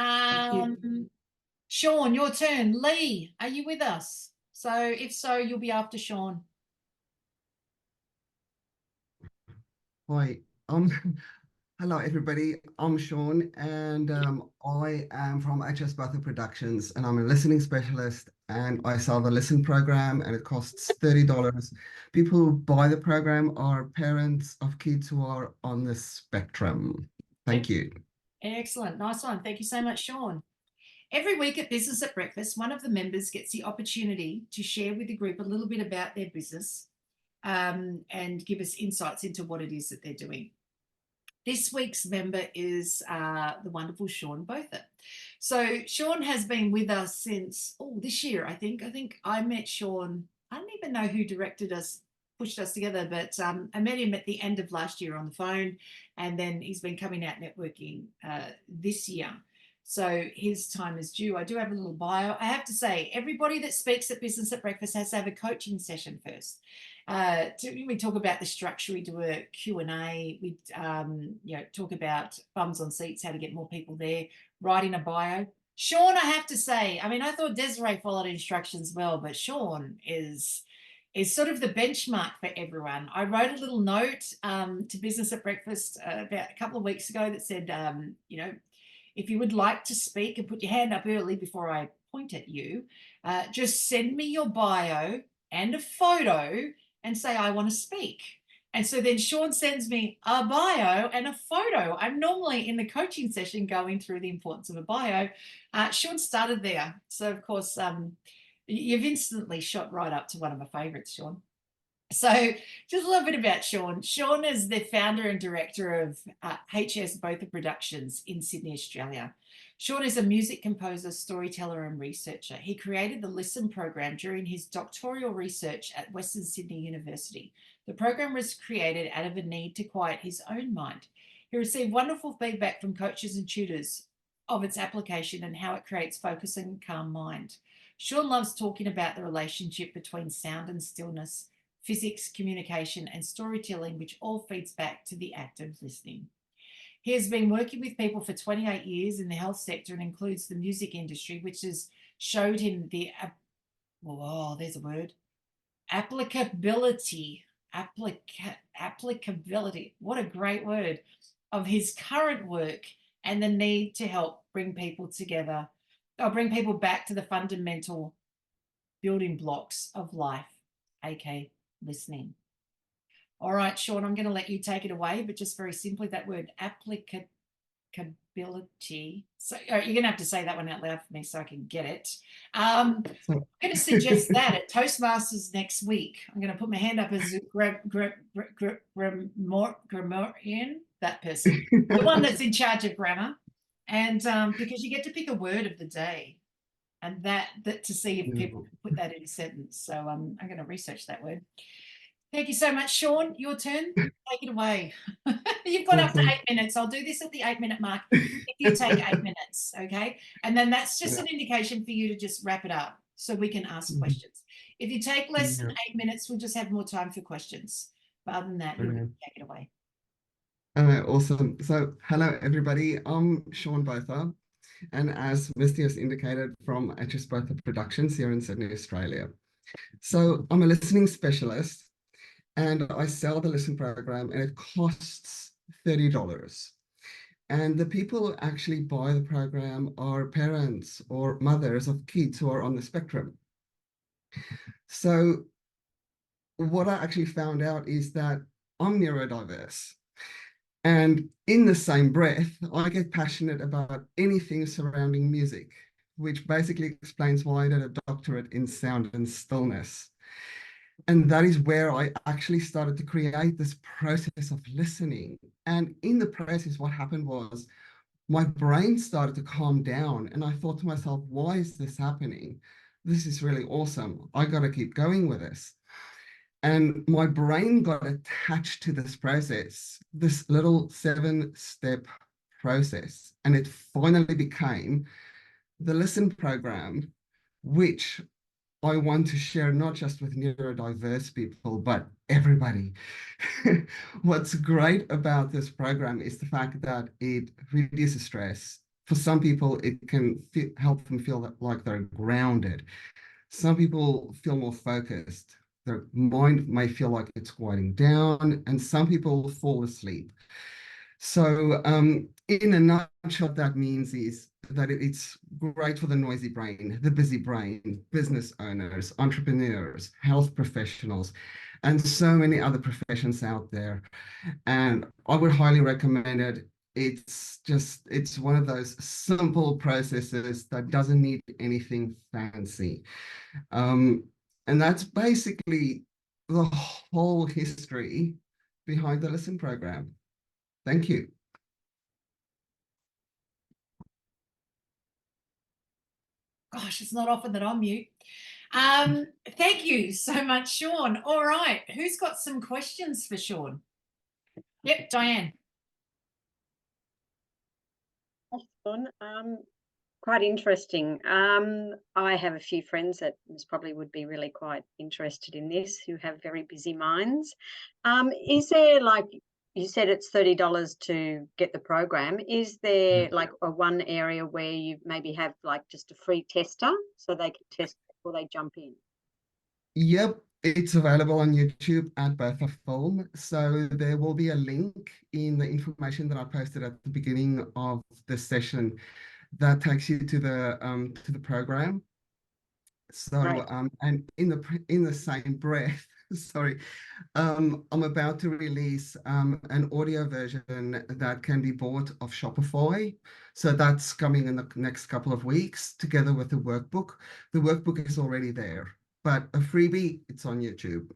Thank you. Sean, your turn. Lee, are you with us? So if so, you'll be after Sean. Hi. Um, hello everybody. I'm Sean, and I am from HSBothaProductions, and I'm a listening specialist. And I sell the Listen program, and it costs $30. People who buy the program are parents of kids who are on the spectrum. Thank you. Excellent. Nice one. Thank you so much, Sean. Every week at Business at Breakfast, one of the members gets the opportunity to share with the group a little bit about their business and give us insights into what it is that they're doing. This week's member is the wonderful Sean Botha. So Sean has been with us since this year, I think. I think I met Sean. I don't even know who pushed us together, but I met him at the end of last year on the phone, and then he's been coming out networking this year. So his time is due. I do have a little bio. I have to say, everybody that speaks at Business at Breakfast has to have a coaching session first. We talk about the structure. We do a Q&A. We talk about bums on seats, how to get more people there, writing a bio. Sean, I have to say, I mean, I thought Desiree followed instructions well, but Sean is sort of the benchmark for everyone. I wrote a little note to Business at Breakfast about a couple of weeks ago that said, if you would like to speak, and put your hand up early before I point at you, just send me your bio and a photo and say, I want to speak. And so then Sean sends me a bio and a photo. I'm normally in the coaching session going through the importance of a bio. Sean started there. So, of course, you've instantly shot right up to one of my favorites, Sean. So just a little bit about Sean. Sean is the founder and director of HSBothaProductions in Sydney, Australia. Sean is a music composer, storyteller, and researcher. He created the Listen program during his doctoral research at Western Sydney University. The program was created out of a need to quiet his own mind. He received wonderful feedback from coaches and tutors of its application and how it creates focus and calm mind. Sean loves talking about the relationship between sound and stillness, physics, communication, and storytelling, which all feeds back to the act of listening. He has been working with people for 28 years in the health sector and includes the music industry, which has showed him the, there's a word, applicability, what a great word, of his current work and the need to help bring people together, or bring people back to the fundamental building blocks of life, aka listening. All right, Sean, I'm going to let you take it away, but just very simply, that word applicability. So you're going to have to say that one out loud for me so I can get it. I'm going to suggest that at Toastmasters next week. I'm going to put my hand up as grammarian, that person, the one that's in charge of grammar, and because you get to pick a word of the day, and that to see if people can put that in a sentence. So I'm going to research that word. Thank you so much, Sean. Your turn. Take it away. You've got up to 8 minutes. I'll do this at the 8-minute mark if you take 8 minutes, okay? And then that's just an indication for you to just wrap it up so we can ask questions. If you take less than 8 minutes, we'll just have more time for questions. But other than that, you can take it away. Awesome. So, hello, everybody. I'm Sean Botha, and as Misty has indicated, from HSBothaProductions here in Sydney, Australia. So, I'm a listening specialist, and I sell the Listen program, and it costs $30. And the people who actually buy the program are parents or mothers of kids who are on the spectrum. So what I actually found out is that I'm neurodiverse. And in the same breath, I get passionate about anything surrounding music, which basically explains why I did a doctorate in sound and stillness. And that is where I actually started to create this process of listening. And in the process, what happened was my brain started to calm down. And I thought to myself, why is this happening? This is really awesome. I got to keep going with this. And my brain got attached to this process, this little 7-step process. And it finally became the Listen program, which I want to share not just with neurodiverse people, but everybody. What's great about this program is the fact that it reduces stress, for some people, it can help them feel like they're grounded. Some people feel more focused. Their mind may feel like it's quieting down, and some people fall asleep. So, in a nutshell, what that means is that it's great for the noisy brain, the busy brain, business owners, entrepreneurs, health professionals, and so many other professions out there. And I would highly recommend it. It's one of those simple processes that doesn't need anything fancy. Um, and that's basically the whole history behind the Listen program. Thank you. Gosh, it's not often that I'm mute. Thank you so much, Sean. All right, who's got some questions for Sean? Yep, Diane. Sean, quite interesting. I have a few friends that probably would be really quite interested in this, who have very busy minds. Is there, like you said, it's $30 to get the program? Is there like one area where you maybe have like just a free tester so they can test before they jump in? Yep, it's available on YouTube at Botha Film. So there will be a link in the information that I posted at the beginning of the session that takes you to the program. So Right. And in the same breath, sorry, I'm about to release an audio version that can be bought off Shopify. So that's coming in the next couple of weeks, together with the workbook. The workbook is already there, but a freebie, it's on YouTube.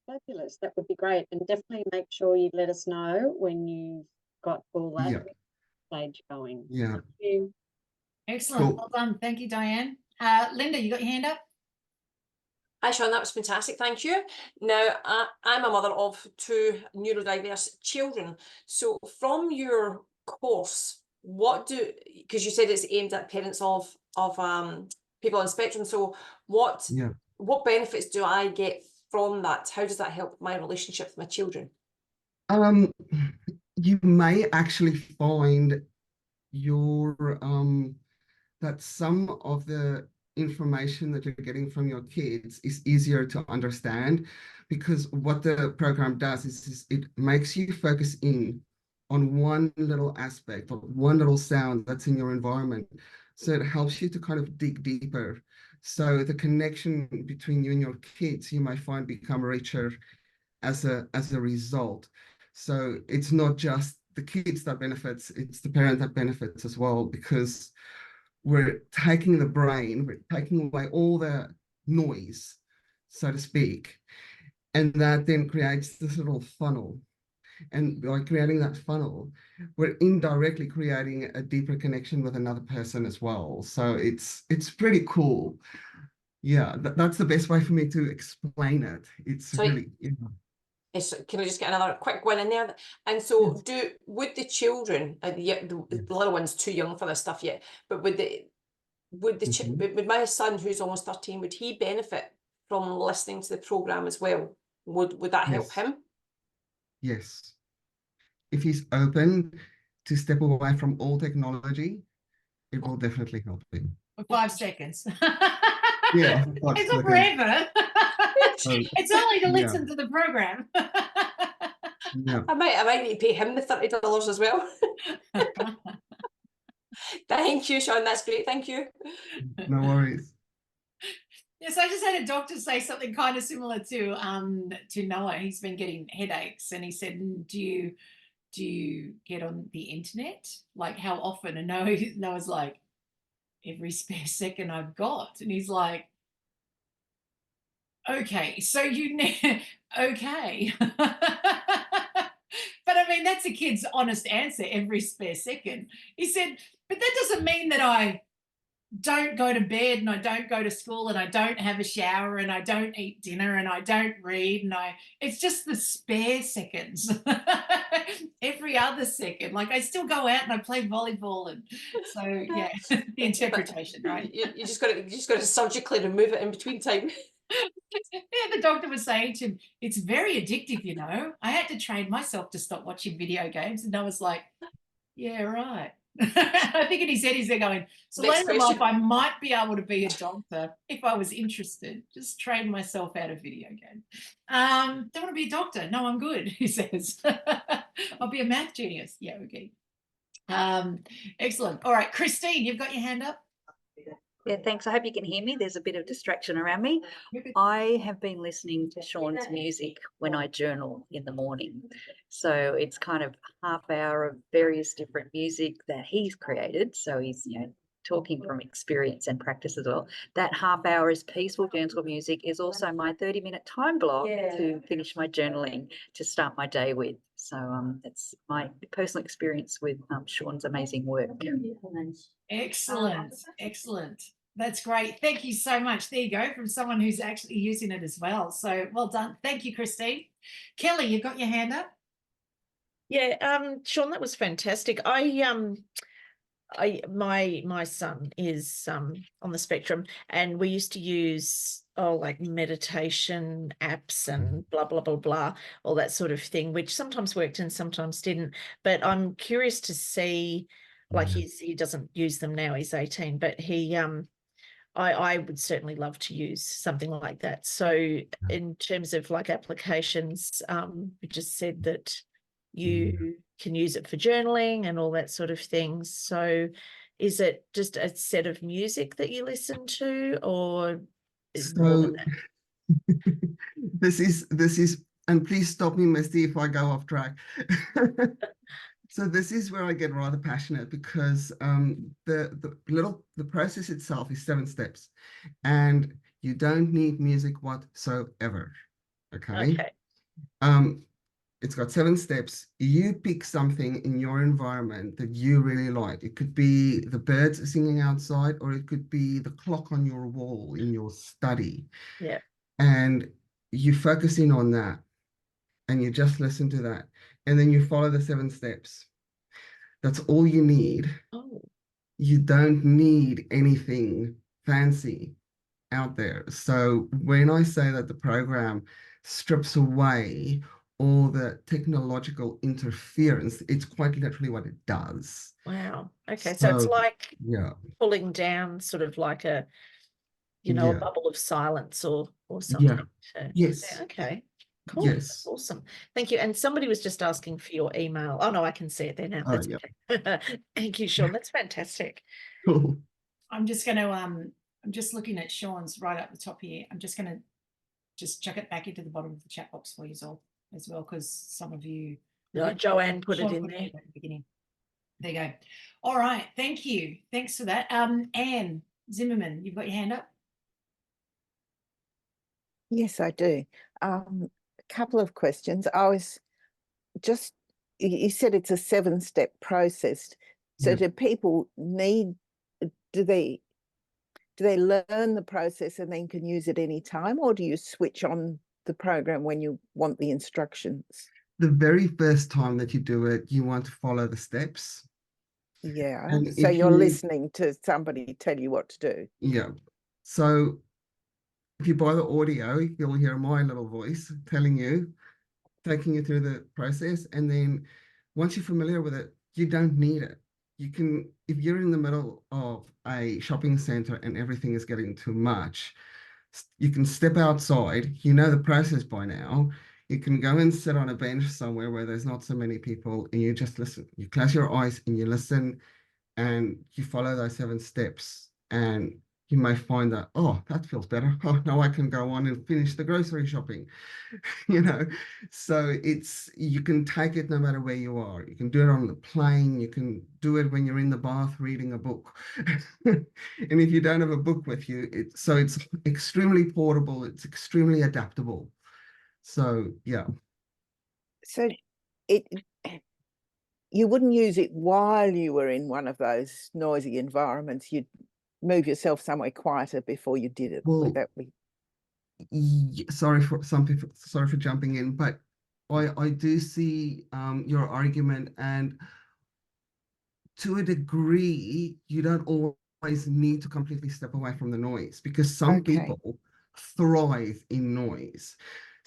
Fabulous. That would be great. And definitely make sure you let us know when you've got all that stage going. Yeah. Thank you. Excellent. Cool. Well done. Thank you, Diane. Linda, you got your hand up? Hi, Sean, that was fantastic. Thank you. Now, I'm a mother of two neurodiverse children. So from your course, because you said it's aimed at parents of people on spectrum. So what benefits do I get from that? How does that help my relationship with my children? You may actually find that some of the information that you're getting from your kids is easier to understand, because what the program does is it makes you focus in on one little aspect or one little sound that's in your environment. So it helps you to kind of dig deeper. So the connection between you and your kids, you might find, become richer as a result. So it's not just the kids that benefits, it's the parent that benefits as well, because we're taking the brain, we're taking away all the noise, so to speak, and that then creates this little funnel. And by creating that funnel, we're indirectly creating a deeper connection with another person as well. So it's pretty cool. Yeah, that's the best way for me to explain it. It's really, Can I just get another quick one in there? And so, would the children, the little one's too young for this stuff yet, but would my son, who's almost 13, would he benefit from listening to the program as well? Would that help him? Yes. If he's open to step away from all technology, it will definitely help him. For 5 seconds. Yeah, it's not forever. It's only to listen to the program. I might need to pay him the $30 as well. Thank you, Sean. That's great. Thank you. No worries. Yes, I just had a doctor say something kind of similar to Noah. He's been getting headaches, and he said, "Do you get on the internet? Like, how often?" And Noah's like, "Every spare second I've got." And he's like, "Okay, so okay." But I mean, that's a kid's honest answer, every spare second. He said, "But that doesn't mean that I don't go to bed and I don't go to school and I don't have a shower and I don't eat dinner and I don't read and it's just the spare seconds." Every other second, like I still go out and I play volleyball, and so yeah, the interpretation, right? You just got to surgically remove it in between time. Yeah, the doctor was saying to him, "It's very addictive, you know. I had to train myself to stop watching video games." And I was like, "Yeah, right." I think in his head he's there going, so Next later in life question. I might be able to be a doctor if I was interested. Just trade myself out of video game. Don't want to be a doctor. No, I'm good, he says. I'll be a math genius. Yeah, okay. Excellent. All right, Christine, you've got your hand up. Yeah, thanks. I hope you can hear me. There's a bit of distraction around me. You're good. I have been listening to Sean's music when I journal in the morning. So it's kind of half hour of various different music that he's created. So he's, talking from experience and practice as well. That half hour is peaceful, gentle music is also my 30-minute time block to finish my journaling, to start my day with. So that's my personal experience with Sean's amazing work. Excellent. Excellent. That's great. Thank you so much. There you go, from someone who's actually using it as well. So well done. Thank you, Christine. Kelly, you've got your hand up. Yeah, Sean, that was fantastic. My son is on the spectrum, and we used to use like meditation apps and blah blah blah blah, all that sort of thing, which sometimes worked and sometimes didn't. But I'm curious to see, like he doesn't use them now, he's 18, but I would certainly love to use something like that. So in terms of like applications, we just said that you can use it for journaling and all that sort of thing. So is it just a set of music that you listen to, or is more than that? This is, and please stop me, Misty, if I go off track. So this is where I get rather passionate, because the process itself is 7 steps, and you don't need music whatsoever. Okay. It's got 7 steps. You pick something in your environment that you really like. It could be the birds singing outside, or it could be the clock on your wall in your study. Yeah. And you focus in on that, and you just listen to that. And then you follow the 7 steps. That's all you need. Oh. You don't need anything fancy out there. So when I say that the program strips away all the technological interference, it's quite literally what it does. Wow. Okay. So it's like yeah, pulling down sort of like a, a bubble of silence or something. Yes. Yeah, okay. Cool. Yes. That's awesome. Thank you. And somebody was just asking for your email. Oh no, I can see it there now. That's okay. Thank you, Sean. That's fantastic. Cool. I'm just going to I'm just looking at Sean's right up the top here. I'm just going to just chuck it back into the bottom of the chat box for you all as well, because some of you Joanne put it in there at the beginning. There you go. All right, thank you. Thanks for that. Anne Zimmerman, you've got your hand up. Yes, I do. A couple of questions. I was just, you said it's a 7-step process. So do people need, do they learn the process and then can use it any time, or do you switch on the program when you want the instructions? The very first time that you do it, you want to follow the steps. Yeah. And so you're listening to somebody tell you what to do. Yeah. So if you buy the audio, you'll hear my little voice telling you, taking you through the process. And then once you're familiar with it, you don't need it. You can, if you're in the middle of a shopping center and everything is getting too much, you can step outside. You know the process by now. You can go and sit on a bench somewhere where there's not so many people, and you just listen. You close your eyes and you listen, and you follow those 7 steps, and you may find that, oh, that feels better. Oh, now I can go on and finish the grocery shopping, So you can take it no matter where you are. You can do it on the plane. You can do it when you're in the bath reading a book. And if you don't have a book with you, it's extremely portable. It's extremely adaptable. So, yeah. So you wouldn't use it while you were in one of those noisy environments. You'd move yourself somewhere quieter before you did it. Well, would that be? Sorry for some people, sorry for jumping in, but I do see your argument, and to a degree, you don't always need to completely step away from the noise, because some people thrive in noise.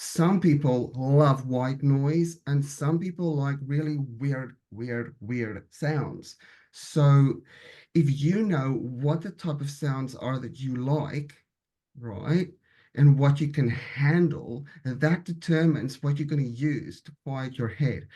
Some people love white noise, and some people like really weird sounds. So if you know what the type of sounds are that you like, right, and what you can handle, that determines what you're going to use to quiet your head.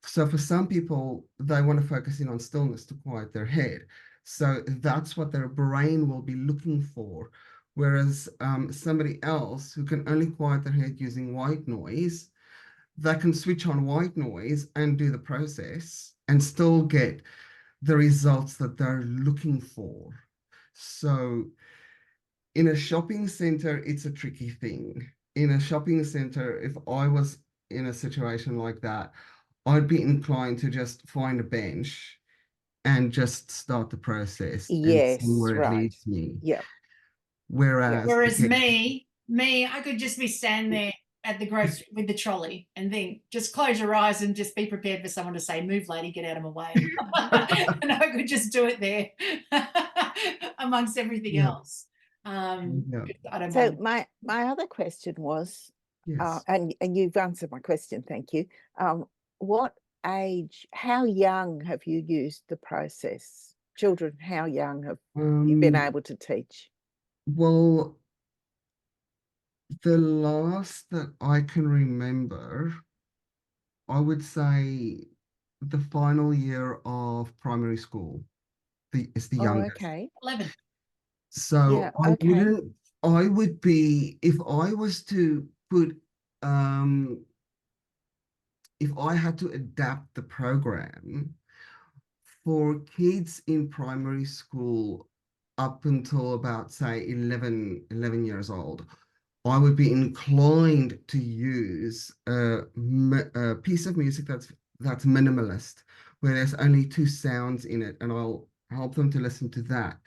So for some people, they want to focus in on stillness to quiet their head. So that's what their brain will be looking for. Whereas somebody else who can only quiet their head using white noise, they can switch on white noise and do the process and still get the results that they're looking for. So in a shopping center, it's a tricky thing. In a shopping center, if I was in a situation like that, I'd be inclined to just find a bench and just start the process and see Yes, where it right. leads me. Yeah. Whereas, Whereas again, me, I could just be standing there at the grocery with the trolley and then just close your eyes and just be prepared for someone to say, "Move, lady, get out of my way." And I could just do it there amongst everything Yeah. else. yeah, I don't So mind. my other question was, yes. and you've answered my question, thank you. What age, how young have you used the process? Children, how young have you been able to teach? Well, the last that I can remember, I would say the final year of primary school. It's the Oh, youngest. okay. 11. So Yeah, okay. I would be, if I was to put, if I had to adapt the program for kids in primary school up until about, say, 11 years old, I would be inclined to use a piece of music that's minimalist, where there's only 2 sounds in it, and I'll help them to listen to that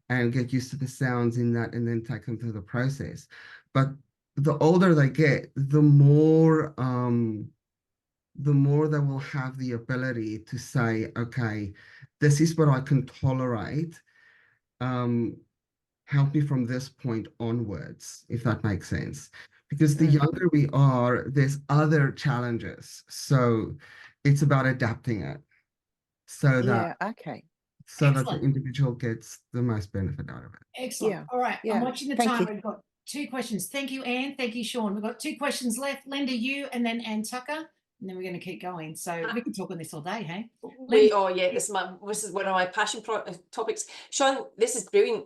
and get used to the sounds in that and then take them through the process. But the older they get, the more they will have the ability to say, okay, this is what I can tolerate. Help me from this point onwards, if that makes sense. Because the younger we are, there's other challenges. So it's about adapting it so that Yeah, okay. the Excellent. individual gets the most benefit out of it. Excellent. Yeah, All right. I'm yeah. watching the Thank time. you. We've got 2 questions. Thank you, Anne. Thank you, Sean. We've got 2 questions left. Linda, you, and then Anne Tucker. And then we're going to keep going. So we can talk on this all day, hey? Wait, oh yeah, this is one of my passion topics. Sean, this is brilliant.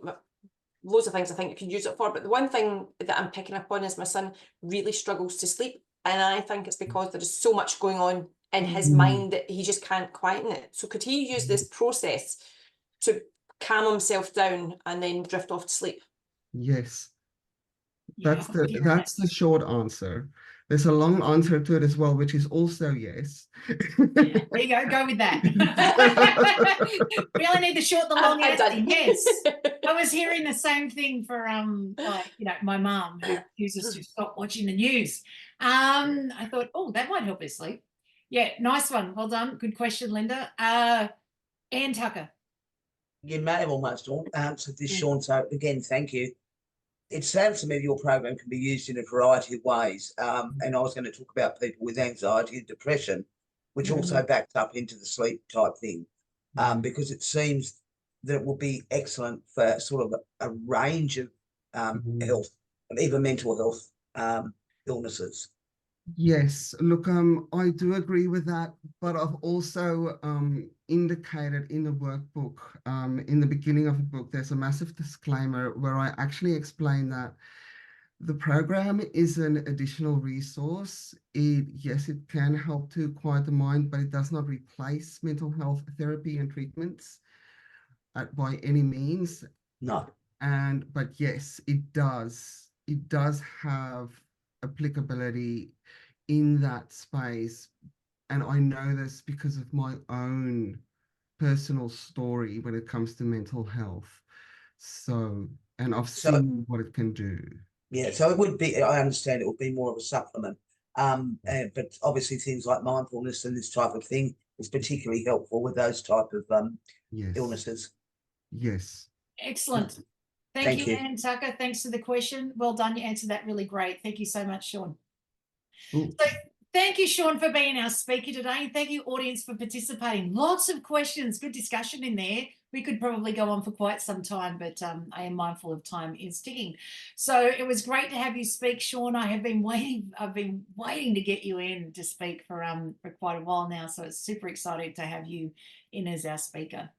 Loads of things I think you can use it for, but the one thing that I'm picking up on is my son really struggles to sleep, and I think it's because there is so much going on in his mind that he just can't quieten it. So could he use this process to calm himself down and then drift off to sleep? Yes, Yeah, that's the short answer. There's a long answer to it as well, which is also yes. there you go. Go with that. We only need the short, the long I'm answer. done. Yes. I was hearing the same thing for like, my mum, who refuses to stop watching the news. I thought, oh, that might help her sleep. Yeah, nice one. Well done. Good question, Linda. Anne Tucker. You may have almost all answered this, Sean, so again, thank you. It sounds to me your program can be used in a variety of ways. And I was going to talk about people with anxiety and depression, which also backs up into the sleep type thing, because it seems that it will be excellent for sort of a range of health, even mental health illnesses. Yes, look, I do agree with that, but I've also indicated in the workbook, in the beginning of the book, there's a massive disclaimer where I actually explain that the program is an additional resource. Yes, it can help to quiet the mind, but it does not replace mental health therapy and treatments by any means. No. But yes, it does. It does have applicability in that space. And I know this because of my own personal story when it comes to mental health. So, and I've seen what it can do. Yeah, so it would be, I understand it would be more of a supplement. But obviously things like mindfulness and this type of thing is particularly helpful with those type of illnesses. Yes. Excellent. Thank you, Anne Tucker. Thanks for the question. Well done. You answered that really great. Thank you so much, Sean. Ooh. So Thank you, Sean, for being our speaker today. And thank you, audience, for participating. Lots of questions, good discussion in there. We could probably go on for quite some time, but I am mindful of time is ticking. So it was great to have you speak, Sean. I've been waiting to get you in to speak for quite a while now. So it's super exciting to have you in as our speaker.